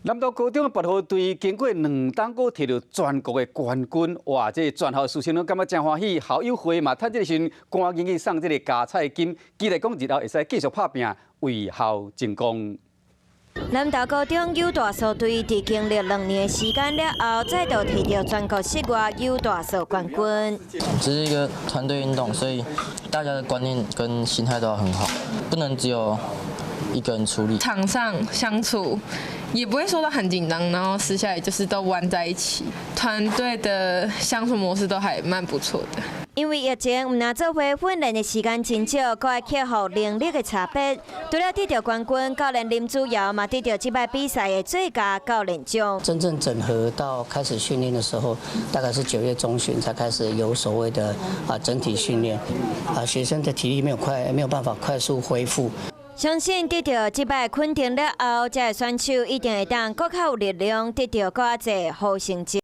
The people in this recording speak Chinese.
南投高中拔河队经过2档个摕到全国的冠军，哇！这全校师生都感觉真欢喜，校友会嘛，趁这个时阵赶紧去送这个加菜金，期待讲日后会使继续拍拼，为校争光。南投高中友大数队伫经历2年的时间了后，再度摕到全国室外友大数冠军。这是一个团队运动，所以大家的观念跟心态都要很好，不能只有一个人处理。场上相处也不会说到很紧张，然后私下也就是都玩在一起，团队的相处模式都还蛮不错的。因为疫情，唔拿做伙训练的时间真少，搁爱克服能力的差别。除了得到冠军，教练林子尧嘛得到这摆比赛的最佳教练奖。真正整合到开始训练的时候，大概是9月中旬才开始有所谓的整体训练，学生的体力没有办法快速恢复。相信得到这摆肯定了后，这选手一定会当更较有力量，得到更加侪好成绩。